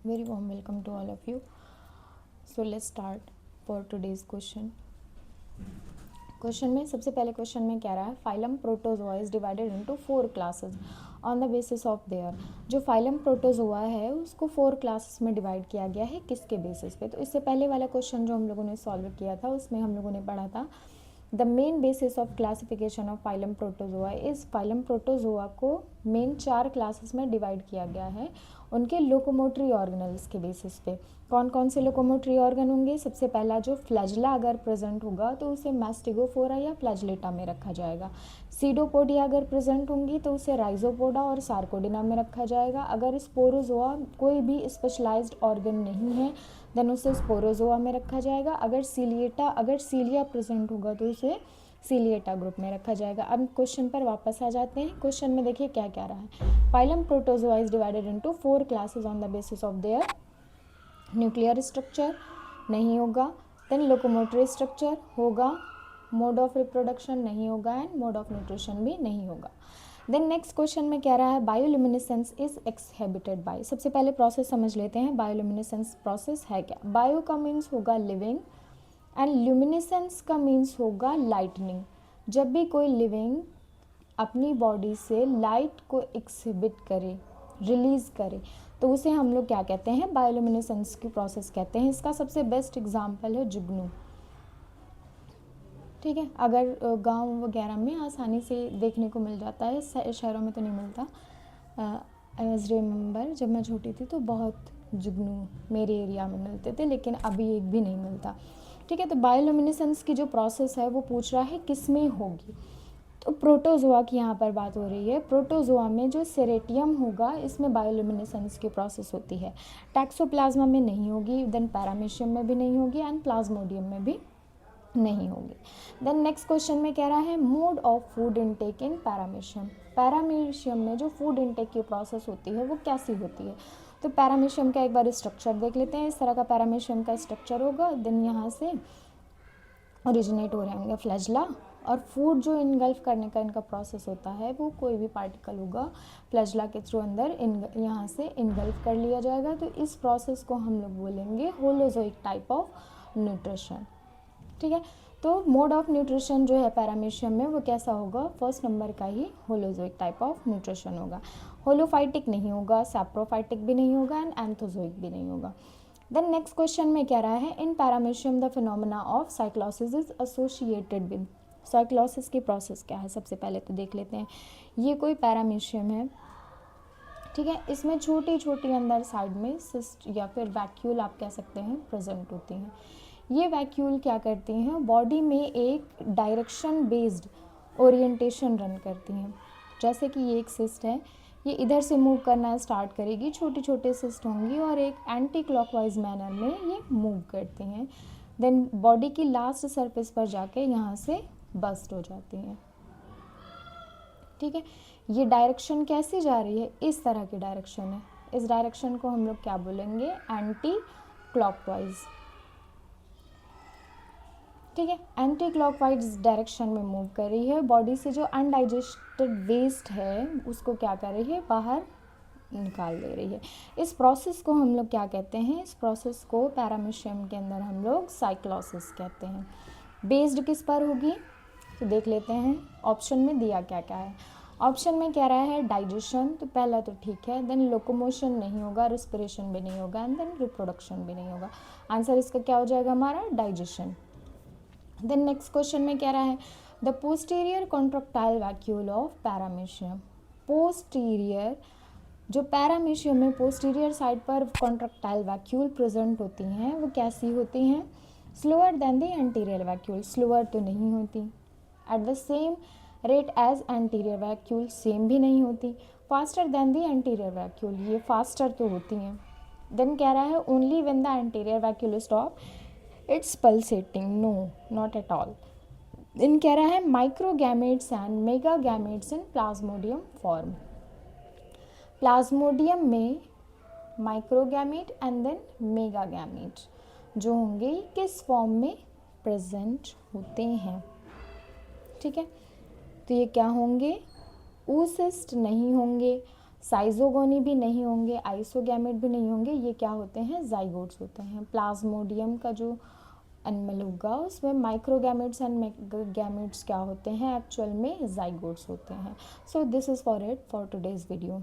Very warm welcome to all of you. So let's start for today's question. Question में सबसे पहले question में कह रहा है phylum protozoa is divided into 4 classes on the basis of their. जो phylum protozoa है उसको 4 क्लासेस में डिवाइड किया गया है. किसके बेसिस पे? तो इससे पहले वाला क्वेश्चन जो हम लोगों ने सॉल्व किया था उसमें हम लोगों ने पढ़ा था the main basis of classification of phylum protozoa. इस फाइलम प्रोटोजोआ को मेन 4 क्लासेस में डिवाइड किया गया है उनके लोकोमोटरी ऑर्गेनल्स के बेसिस पे. कौन कौन से लोकोमोटरी ऑर्गन होंगे? सबसे पहला जो फ्लैजला अगर प्रेजेंट होगा तो उसे मैस्टिगोफोरा या फ्लैजलेटा में रखा जाएगा. सीडोपोडिया अगर प्रेजेंट होंगी तो उसे राइजोपोडा और सार्कोडिना में रखा जाएगा. अगर स्पोरोजोआ कोई भी स्पेशलाइज्ड ऑर्गन नहीं है देन उसे स्पोरोजोआ में रखा जाएगा. अगर सीलिया प्रेजेंट होगा तो उसे सीलिएटा ग्रुप में रखा जाएगा. अब क्वेश्चन पर वापस आ जाते हैं. क्वेश्चन में देखिए क्या क्या रहा है. Phylum protozoa is divided into 4 classes on the basis of their nuclear structure. नहीं होगा. देन लोकोमोटरी स्ट्रक्चर होगा. मोड ऑफ रिप्रोडक्शन नहीं होगा एंड मोड ऑफ न्यूट्रिशन भी नहीं होगा. देन नेक्स्ट क्वेश्चन में क्या रहा है बायोल्यूमिनेसेंस इज एक्सहेबिटेड बाय. सबसे पहले प्रोसेस समझ लेते हैं. बायोल्यूमिनेसेंस प्रोसेस है क्या? बायो का मीन्स होगा लिविंग एंड ल्यूमिनेसेंस का मीन्स होगा लाइटनिंग. जब भी कोई लिविंग अपनी बॉडी से लाइट को एक्सिबिट करे, रिलीज करे, तो उसे हम लोग क्या कहते हैं? बायोल्यूमिनेसेंस की प्रोसेस कहते हैं. इसका सबसे बेस्ट एग्जांपल है जुगनू. ठीक है, अगर गांव वगैरह में आसानी से देखने को मिल जाता है, शहरों में तो नहीं मिलता. आई रिमेंबर जब मैं छोटी थी तो बहुत जुगनू मेरे एरिया में मिलते थे, लेकिन अभी एक भी नहीं मिलता. ठीक है, तो बायोल्यूमिनेसेंस की जो प्रोसेस है वो पूछ रहा है किस में होगी. तो प्रोटोजोआ की यहाँ पर बात हो रही है. प्रोटोजोआ में जो सेरेटियम होगा इसमें बायोल्यूमिनेसेंस की प्रोसेस होती है. टैक्सोप्लाज्मा में नहीं होगी, देन पैरामीशियम में भी नहीं होगी एंड प्लाज्मोडियम में भी नहीं होगी. देन नेक्स्ट क्वेश्चन में कह रहा है mode of food intake in paramecium. Paramecium में जो फूड इनटेक की प्रोसेस होती है वो कैसी होती है? तो पैरामीशियम का एक बार स्ट्रक्चर देख लेते हैं. इस तरह का पैरामीशियम का स्ट्रक्चर होगा. देन यहाँ से ओरिजिनेट हो रहे होंगे फ्लैजला, और फूड जो इनगल्फ करने का इनका प्रोसेस होता है वो कोई भी पार्टिकल होगा फ्लैजला के थ्रू अंदर यहाँ से इनगल्फ कर लिया जाएगा. तो इस प्रोसेस को हम लोग बोलेंगे होलोजोइक टाइप ऑफ न्यूट्रिशन. ठीक है, तो मोड ऑफ न्यूट्रिशन जो है पैरामीशियम में वो कैसा होगा? फर्स्ट नंबर का ही होलोजोइक टाइप ऑफ न्यूट्रिशन होगा. होलोफाइटिक नहीं होगा, सैप्रोफाइटिक भी नहीं होगा एंड एंथोजोइक भी नहीं होगा. देन नेक्स्ट क्वेश्चन में क्या रहा है इन paramecium the phenomena of cyclosis is associated with. Cyclosis की प्रोसेस क्या है सबसे पहले तो देख लेते हैं. ये कोई पैरामीशियम है. ठीक है, इसमें छोटी छोटी अंदर साइड में सिस्ट या फिर वैक्यूल आप कह सकते हैं प्रेजेंट होती हैं. ये वैक्यूल क्या करती हैं? बॉडी में एक डायरेक्शन बेस्ड ओरिएंटेशन रन करती हैं. जैसे कि ये एक सिस्ट है, ये इधर से मूव करना स्टार्ट करेगी, छोटे छोटे सिस्ट होंगी और एक एंटी क्लॉकवाइज मैनर में ये मूव करती हैं. देन बॉडी की लास्ट सरफेस पर जाके यहाँ से बस्ट हो जाती हैं. ठीक है, ये डायरेक्शन कैसी जा रही है? इस तरह की डायरेक्शन है. इस डायरेक्शन को हम लोग क्या बोलेंगे? Anti clockwise. ठीक है, एंटी क्लॉकवाइज डायरेक्शन में मूव कर रही है. बॉडी से जो अनडाइजेस्टेड वेस्ट है उसको क्या कर रही है? बाहर निकाल दे रही है. इस प्रोसेस को हम लोग क्या कहते हैं? इस प्रोसेस को पैरामीशियम के अंदर हम लोग साइक्लोसिस कहते हैं. बेस्ड किस पर होगी? तो देख लेते हैं ऑप्शन में दिया क्या क्या है. ऑप्शन में कह रहा है डाइजेशन, तो पहला तो ठीक है. देन लोकोमोशन नहीं होगा, रिस्पिरेशन भी नहीं होगा एंड देन रिप्रोडक्शन भी नहीं होगा. आंसर इसका क्या हो जाएगा हमारा? डाइजेशन. देन नेक्स्ट क्वेश्चन में क्या रहा है the posterior contractile vacuole of paramecium. Posterior जो पैरामीशियम में पोस्टीरियर साइड पर कॉन्ट्रैक्टाइल वैक्यूल प्रेजेंट होती हैं वो कैसी होती हैं? Slower than the anterior vacuole. Slower तो नहीं होती. At the same rate as anterior vacuole, same भी नहीं होती. Faster than the anterior vacuole, ये फास्टर तो होती हैं. देन कह रहा है only when the anterior vacuole stop its pulsating. No, not at all. इन कह रहा है microgametes and megagametes in Plasmodium form. Plasmodium में माइक्रोगैमेट एंड देन मेगागैमेट जो होंगे किस फॉर्म में प्रेजेंट होते हैं? ठीक है, तो ये क्या होंगे? oocyst नहीं होंगे, साइजोगोनी भी नहीं होंगे, आइसोगैमेट भी नहीं होंगे, ये क्या होते हैं, जाइगोट्स होते हैं। प्लाज्मोडियम का जो एनिमल होगा उसमें माइक्रोगैमेट्स एंड गैमेट्स क्या होते हैं, एक्चुअल में जाइगोट्स होते हैं। So this is for it for today's video.